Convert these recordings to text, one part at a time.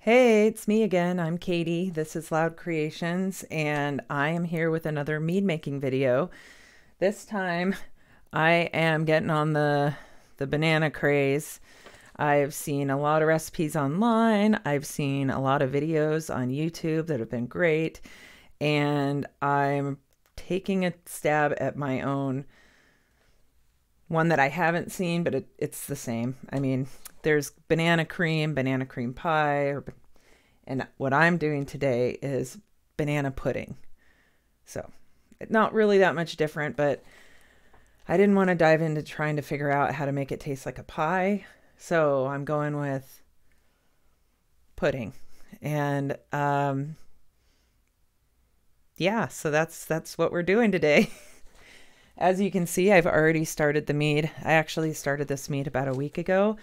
Hey, it's me again. I'm Katie. This is Loud Creations, and I am here with another mead making video. This time, I am getting on the banana craze. I've seen a lot of recipes online. I've seen a lot of videos on YouTube that have been great, and I'm taking a stab at my own one that I haven't seen, but it's the same. I mean, there's banana cream pie, and what I'm doing today is banana pudding. So, not really that much different, but I didn't want to dive into trying to figure out how to make it taste like a pie. So, I'm going with pudding. And yeah, so that's what we're doing today. As you can see, I've already started the mead. I actually started this mead about a week ago,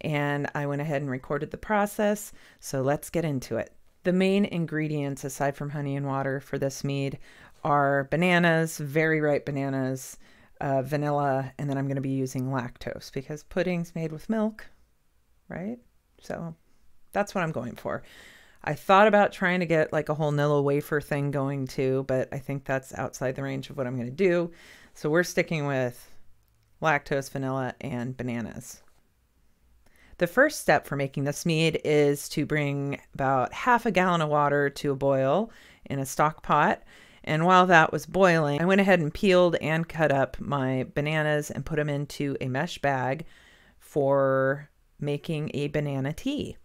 and I went ahead and recorded the process. So let's get into it. The main ingredients, aside from honey and water for this mead, are bananas, very ripe bananas, vanilla, and then I'm going to be using lactose because pudding's made with milk, right? So that's what I'm going for. I thought about trying to get like a whole Nilla wafer thing going too, but I think that's outside the range of what I'm going to do. So we're sticking with lactose, vanilla, and bananas. The first step for making this mead is to bring about half a gallon of water to a boil in a stock pot. And while that was boiling, I went ahead and peeled and cut up my bananas and put them into a mesh bag for making a banana tea.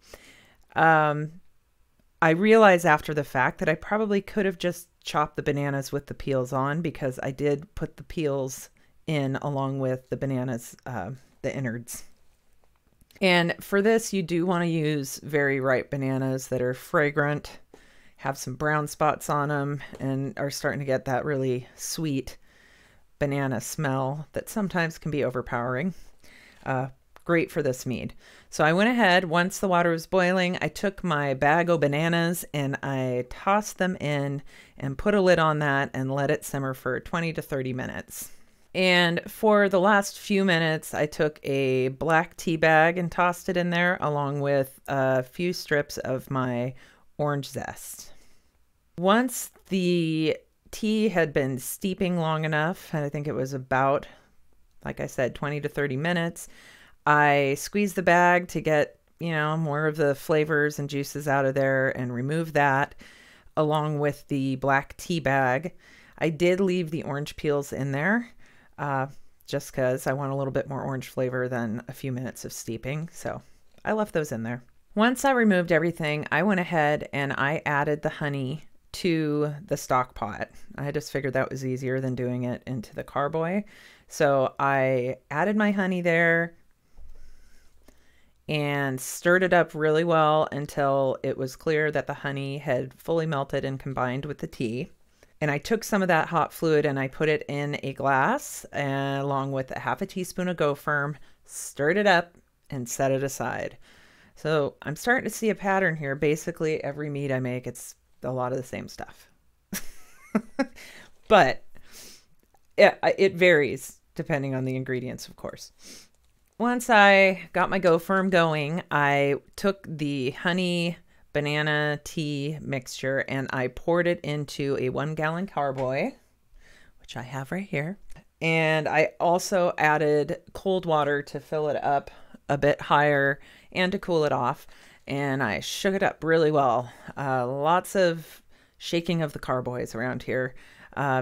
I realized after the fact that I probably could have just chopped the bananas with the peels on, because I did put the peels in along with the bananas, the innards. And for this, you do want to use very ripe bananas that are fragrant, have some brown spots on them, and are starting to get that really sweet banana smell that sometimes can be overpowering. Great for this mead. So I went ahead, once the water was boiling, I took my bag of bananas and I tossed them in and put a lid on that and let it simmer for 20 to 30 minutes. And for the last few minutes, I took a black tea bag and tossed it in there along with a few strips of my orange zest. Once the tea had been steeping long enough, and I think it was about, like I said, 20 to 30 minutes, I squeezed the bag to get, more of the flavors and juices out of there and remove that along with the black tea bag. I did leave the orange peels in there just because I want a little bit more orange flavor than a few minutes of steeping. So I left those in there. Once I removed everything, I went ahead and I added the honey to the stock pot. I just figured that was easier than doing it into the carboy. So I added my honey there and stirred it up really well until it was clear that the honey had fully melted and combined with the tea. And I took some of that hot fluid and I put it in a glass along with a half a teaspoon of Go Firm, stirred it up and set it aside. So I'm starting to see a pattern here. Basically every mead I make, it's a lot of the same stuff. But it varies depending on the ingredients, of course. Once I got my Go Firm going, I took the honey banana tea mixture and I poured it into a 1 gallon carboy, which I have right here. And I also added cold water to fill it up a bit higher and to cool it off. And I shook it up really well. Lots of shaking of the carboys around here.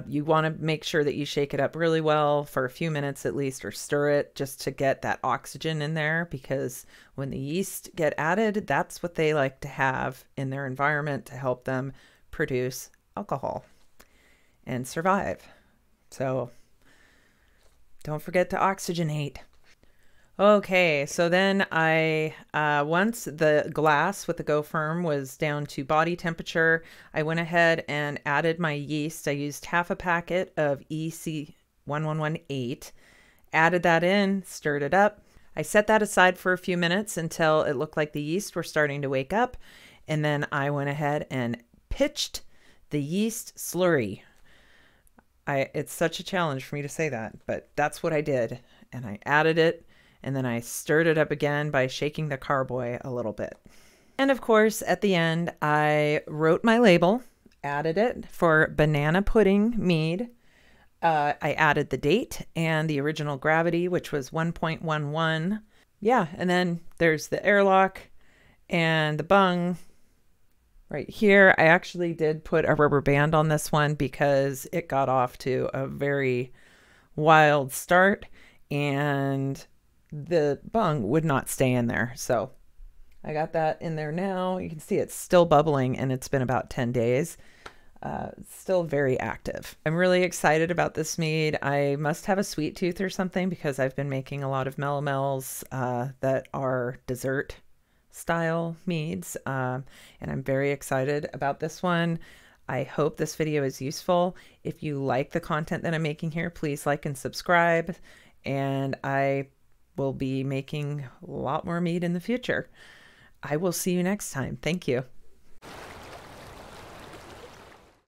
You want to make sure that you shake it up really well for a few minutes at least, or stir it just to get that oxygen in there, because when the yeast get added, that's what they like to have in their environment to help them produce alcohol and survive. So don't forget to oxygenate. Okay, so then I, once the glass with the Go Firm was down to body temperature, I went ahead and added my yeast. I used half a packet of EC1118, added that in, stirred it up. I set that aside for a few minutes until it looked like the yeast were starting to wake up. And then I went ahead and pitched the yeast slurry. It's such a challenge for me to say that, but that's what I did. And I added it. And then I stirred it up again by shaking the carboy a little bit. And of course, at the end, I wrote my label, added it for banana pudding mead. I added the date and the original gravity, which was 1.11. Yeah, and then there's the airlock and the bung right here. I actually did put a rubber band on this one because it got off to a very wild start and the bung would not stay in there. So I got that in there now. You can see it's still bubbling and it's been about 10 days. Still very active. I'm really excited about this mead. I must have a sweet tooth or something because I've been making a lot of Melomels that are dessert style meads. And I'm very excited about this one. I hope this video is useful. If you like the content that I'm making here, please like and subscribe. And I will be making a lot more mead in the future. I will see you next time. Thank you.